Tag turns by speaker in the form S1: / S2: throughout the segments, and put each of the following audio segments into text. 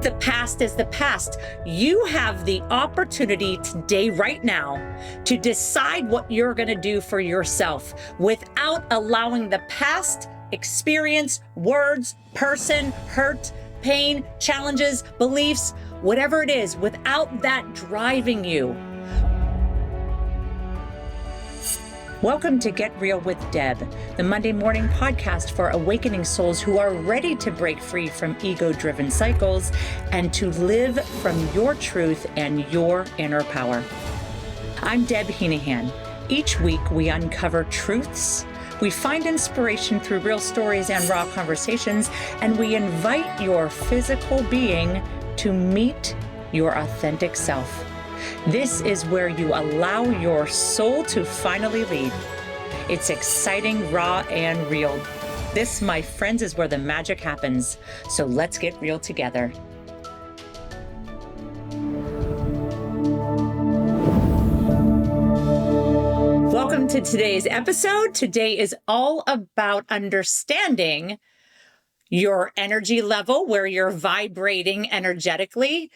S1: The past is the past. You have the opportunity today, right now, to decide what you're going to do for yourself without allowing the past experience, words, person, hurt, pain, challenges, beliefs, whatever it is, without that driving you. Welcome to Get Real with Deb, the Monday morning podcast for awakening souls who are ready to break free from ego-driven cycles and to live from your truth and your inner power. I'm Deb Heenahan. Each week we uncover truths, we find inspiration through real stories and raw conversations, and we invite your physical being to meet your authentic self. This is where you allow your soul to finally lead. It's exciting, raw, and real. This, my friends, is where the magic happens. So let's get real together. Welcome to today's episode. Today is all about understanding your energy level, where you're vibrating energetically,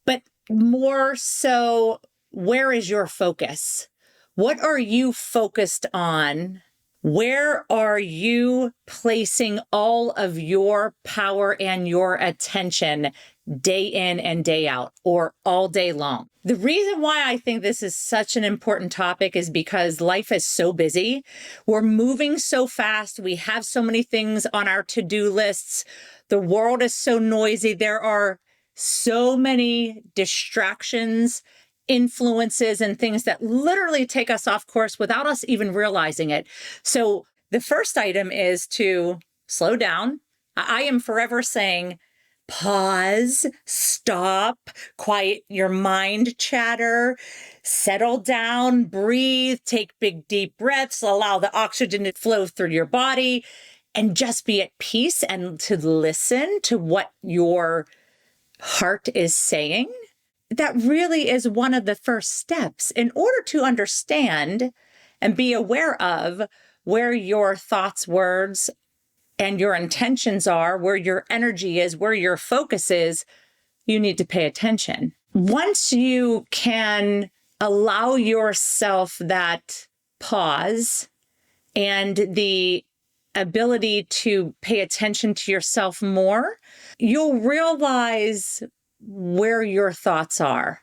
S1: but more so, where is your focus? What are you focused on? Where are you placing all of your power and your attention day in and day out, or all day long? The reason why I think this is such an important topic is because life is so busy. We're moving so fast. We have so many things on our to-do lists. The world is so noisy. There are so many distractions, influences, and things that literally take us off course without us even realizing it. So the first item is to slow down. I am forever saying, pause, stop, quiet your mind chatter, settle down, breathe, take big, deep breaths, allow the oxygen to flow through your body, and just be at peace and to listen to what your heart is saying. That really is one of the first steps in order to understand and be aware of where your thoughts, words, and your intentions are, where your energy is, where your focus is. You need to pay attention. Once you can allow yourself that pause and the ability to pay attention to yourself more, you'll realize where your thoughts are.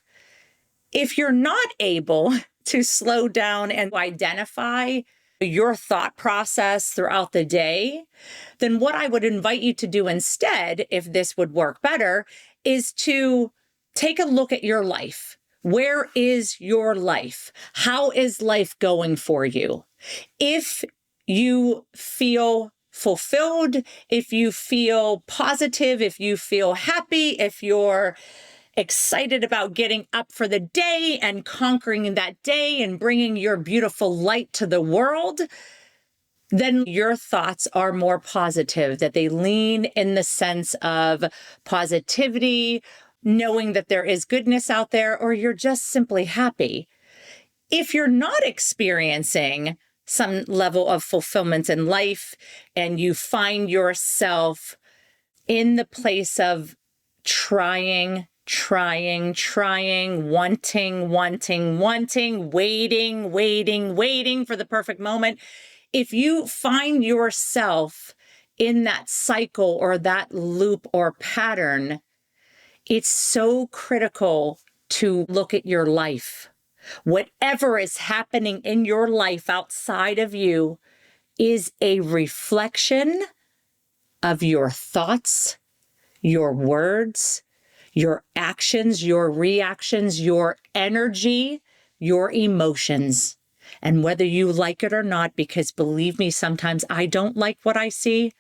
S1: If you're not able to slow down and identify your thought process throughout the day, then what I would invite you to do instead, if this would work better, is to take a look at your life. Where is your life? How is life going for you? If you feel fulfilled, if you feel positive, if you feel happy, if you're excited about getting up for the day and conquering that day and bringing your beautiful light to the world, then your thoughts are more positive, that they lean in the sense of positivity, knowing that there is goodness out there, or you're just simply happy. If you're not experiencing some level of fulfillment in life, and you find yourself in the place of trying, wanting, waiting for the perfect moment. If you find yourself in that cycle or that loop or pattern, it's so critical to look at your life. Whatever is happening in your life outside of you is a reflection of your thoughts, your words, your actions, your reactions, your energy, your emotions. And whether you like it or not, because believe me, sometimes I don't like what I see,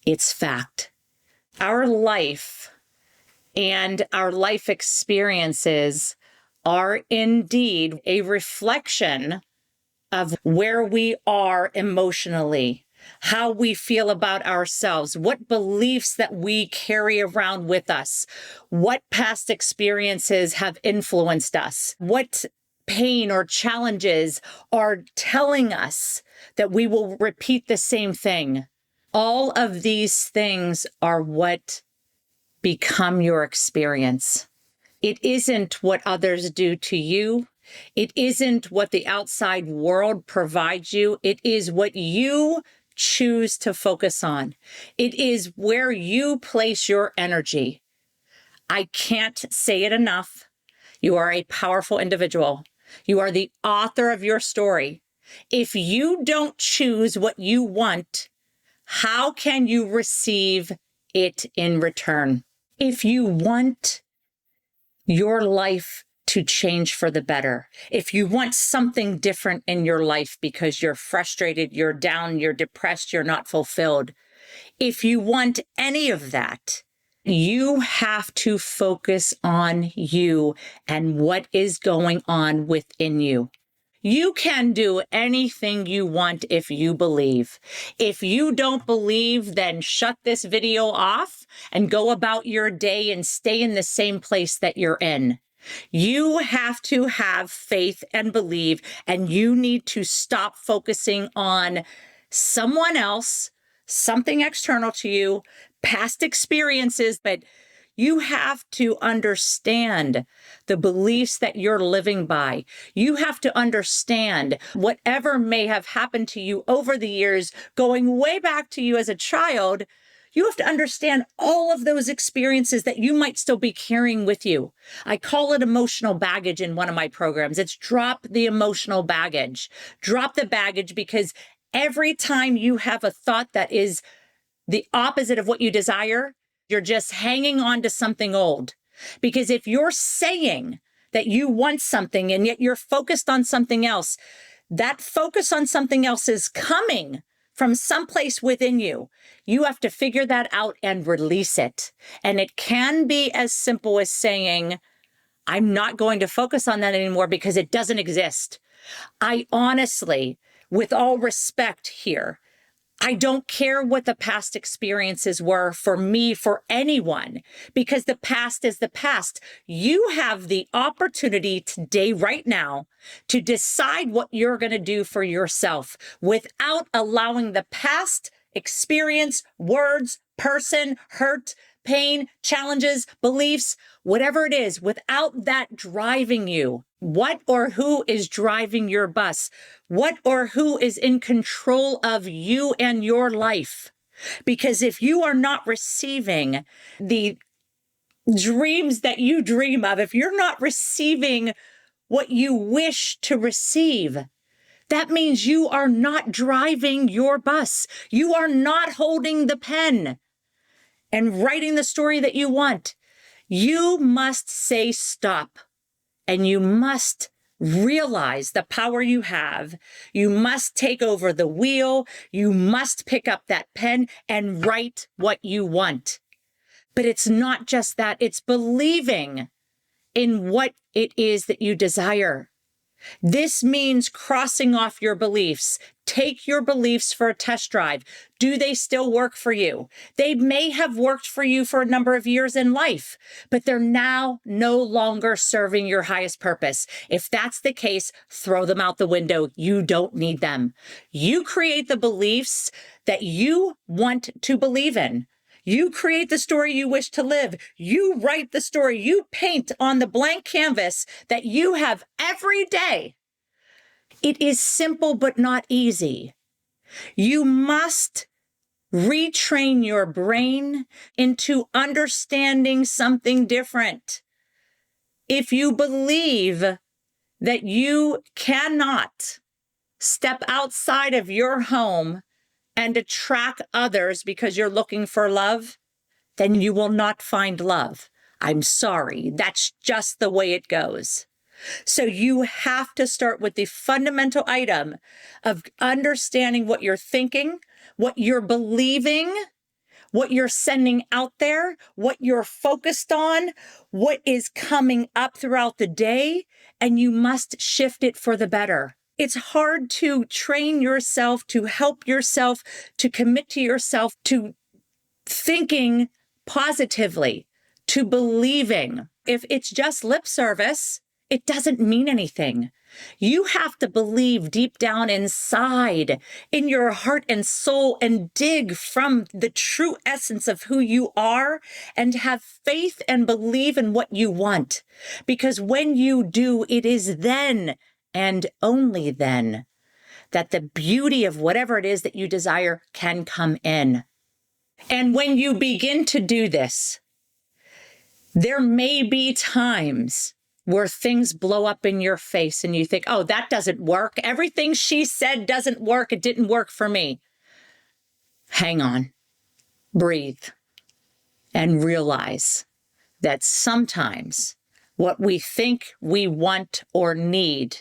S1: it's fact. Our life and our life experiences are indeed a reflection of where we are emotionally, how we feel about ourselves, what beliefs that we carry around with us, what past experiences have influenced us, what pain or challenges are telling us that we will repeat the same thing. All of these things are what become your experience. It isn't what others do to you. It isn't what the outside world provides you. It is what you choose to focus on. It is where you place your energy. I can't say it enough. You are a powerful individual. You are the author of your story. If you don't choose what you want, how can you receive it in return? If you want your life to change for the better, if you want something different in your life because you're frustrated, you're down, you're depressed, you're not fulfilled, if you want any of that, you have to focus on you and what is going on within you. You can do anything you want if you believe. If you don't believe, then shut this video off and go about your day and stay in the same place that you're in. You have to have faith and believe, and you need to stop focusing on someone else, something external to you, past experiences, but you have to understand the beliefs that you're living by. You have to understand whatever may have happened to you over the years, going way back to you as a child. You have to understand all of those experiences that you might still be carrying with you. I call it emotional baggage in one of my programs. It's drop the emotional baggage. Drop the baggage, because every time you have a thought that is the opposite of what you desire, you're just hanging on to something old. Because if you're saying that you want something and yet you're focused on something else, that focus on something else is coming from someplace within you. You have to figure that out and release it. And it can be as simple as saying, I'm not going to focus on that anymore because it doesn't exist. I honestly, with all respect here, I don't care what the past experiences were for me, for anyone, because the past is the past. You have the opportunity today, right now, to decide what you're going to do for yourself without allowing the past experience, words, person, hurt, pain, challenges, beliefs, whatever it is, without that driving you. What or who is driving your bus? What or who is in control of you and your life? Because if you are not receiving the dreams that you dream of, if you're not receiving what you wish to receive, that means you are not driving your bus. You are not holding the pen and writing the story that you want. You must say stop, and you must realize the power you have. You must take over the wheel. You must pick up that pen and write what you want. But it's not just that, it's believing in what it is that you desire. This means crossing off your beliefs. Take your beliefs for a test drive. Do they still work for you? They may have worked for you for a number of years in life, but they're now no longer serving your highest purpose. If that's the case, throw them out the window. You don't need them. You create the beliefs that you want to believe in. You create the story you wish to live. You write the story. You paint on the blank canvas that you have every day. It is simple but not easy. You must retrain your brain into understanding something different. If you believe that you cannot step outside of your home and attract others because you're looking for love, then you will not find love. I'm sorry. That's just the way it goes. So you have to start with the fundamental item of understanding what you're thinking, what you're believing, what you're sending out there, what you're focused on, what is coming up throughout the day, and you must shift it for the better. It's hard to train yourself, to help yourself, to commit to yourself, to thinking positively, to believing. If it's just lip service, it doesn't mean anything. You have to believe deep down inside in your heart and soul and dig from the true essence of who you are and have faith and believe in what you want. Because when you do, it is then and only then that the beauty of whatever it is that you desire can come in. And when you begin to do this, there may be times where things blow up in your face and you think, oh, that doesn't work. Everything she said doesn't work. It didn't work for me. Hang on, breathe, and realize that sometimes what we think we want or need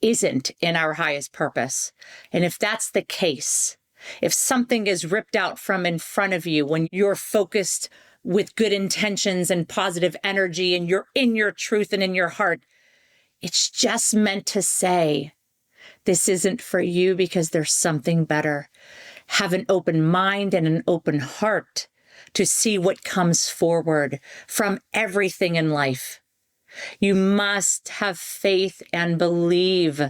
S1: isn't in our highest purpose. And if that's the case, if something is ripped out from in front of you when you're focused with good intentions and positive energy and you're in your truth and in your heart, it's just meant to say, this isn't for you because there's something better. Have an open mind and an open heart to see what comes forward from everything in life. You must have faith and believe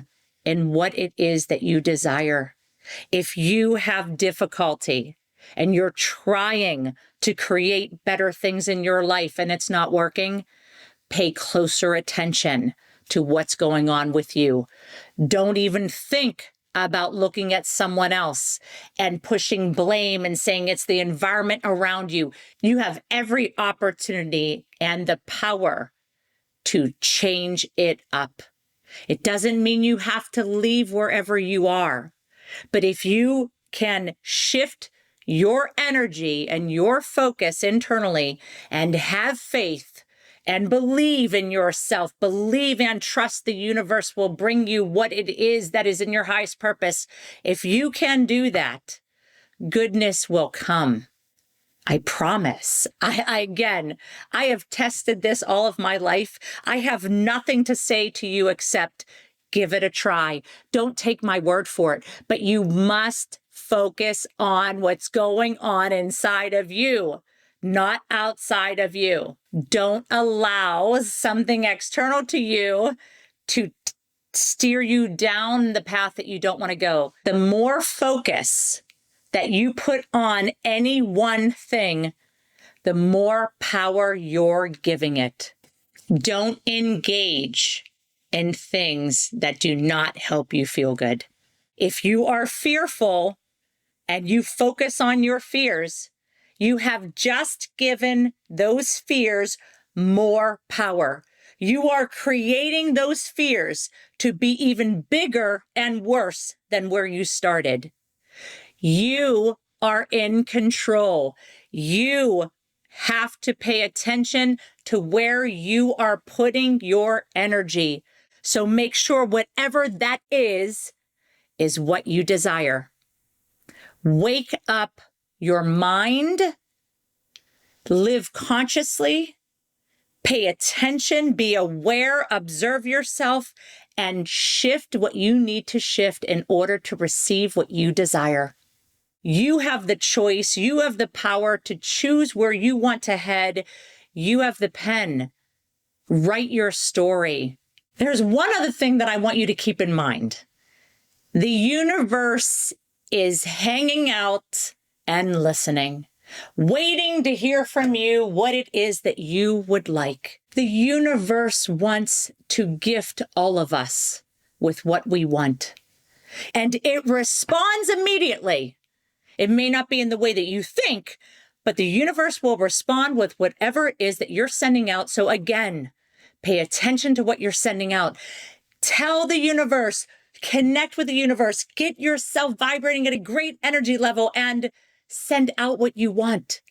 S1: in what it is that you desire. If you have difficulty and you're trying to create better things in your life and it's not working, pay closer attention to what's going on with you. Don't even think about looking at someone else and pushing blame and saying it's the environment around you. You have every opportunity and the power to change it up. It doesn't mean you have to leave wherever you are, but if you can shift your energy and your focus internally and have faith and believe in yourself, believe and trust the universe will bring you what it is that is in your highest purpose. If you can do that, goodness will come. I promise. I have tested this all of my life. I have nothing to say to you except give it a try. Don't take my word for it, but you must focus on what's going on inside of you, not outside of you. Don't allow something external to you to steer you down the path that you don't want to go. The more focus that you put on any one thing, the more power you're giving it. Don't engage in things that do not help you feel good. If you are fearful and you focus on your fears, you have just given those fears more power. You are creating those fears to be even bigger and worse than where you started. You are in control. You have to pay attention to where you are putting your energy. So make sure whatever that is what you desire. Wake up your mind, live consciously, pay attention, be aware, observe yourself, and shift what you need to shift in order to receive what you desire. You have the choice. You have the power to choose where you want to head. You have the pen. Write your story. There's one other thing that I want you to keep in mind. The universe is hanging out and listening, waiting to hear from you what it is that you would like. The universe wants to gift all of us with what we want, and it responds immediately. It may not be in the way that you think, but the universe will respond with whatever it is that you're sending out. So again, pay attention to what you're sending out. Tell the universe, connect with the universe, get yourself vibrating at a great energy level and send out what you want.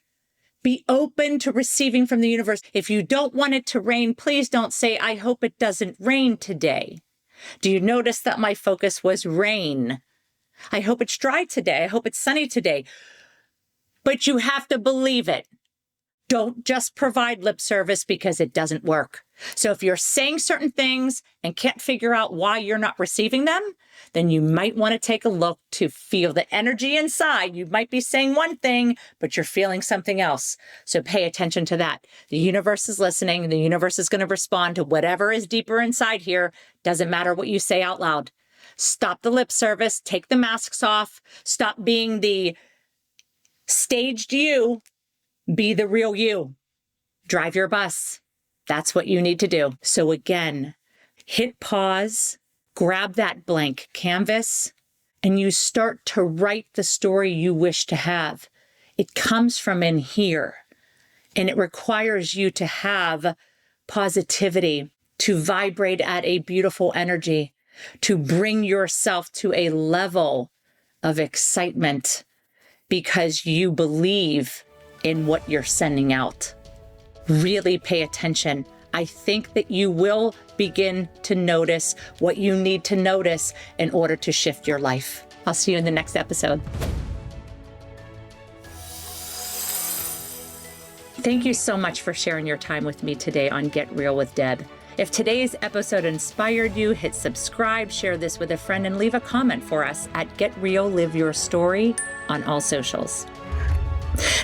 S1: Be open to receiving from the universe. If you don't want it to rain, please don't say, I hope it doesn't rain today. Do you notice that my focus was rain? I hope it's dry today. I hope it's sunny today. But you have to believe it. Don't just provide lip service because it doesn't work. So if you're saying certain things and can't figure out why you're not receiving them, then you might want to take a look to feel the energy inside. You might be saying one thing, but you're feeling something else. So pay attention to that. The universe is listening. The universe is going to respond to whatever is deeper inside here. Doesn't matter what you say out loud. Stop the lip service. Take the masks off. Stop being the staged you. Be the real you. Drive your bus. That's what you need to do. So again, hit pause, grab that blank canvas, and you start to write the story you wish to have. It comes from in here, and it requires you to have positivity, to vibrate at a beautiful energy, to bring yourself to a level of excitement because you believe in what you're sending out. Really pay attention. I think that you will begin to notice what you need to notice in order to shift your life. I'll see you in the next episode. Thank you so much for sharing your time with me today on Get Real with Deb. If today's episode inspired you, hit subscribe, share this with a friend, and leave a comment for us at Get Real Live Your Story on all socials.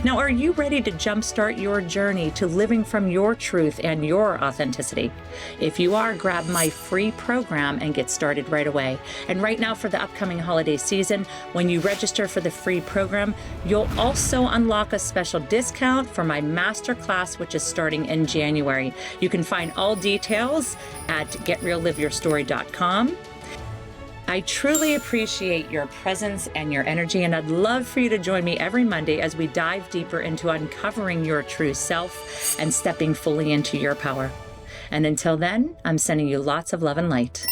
S1: Now, are you ready to jumpstart your journey to living from your truth and your authenticity? If you are, grab my free program and get started right away. And right now for the upcoming holiday season, when you register for the free program, you'll also unlock a special discount for my masterclass, which is starting in January. You can find all details at getrealliveyourstory.com. I truly appreciate your presence and your energy, and I'd love for you to join me every Monday as we dive deeper into uncovering your true self and stepping fully into your power. And until then, I'm sending you lots of love and light.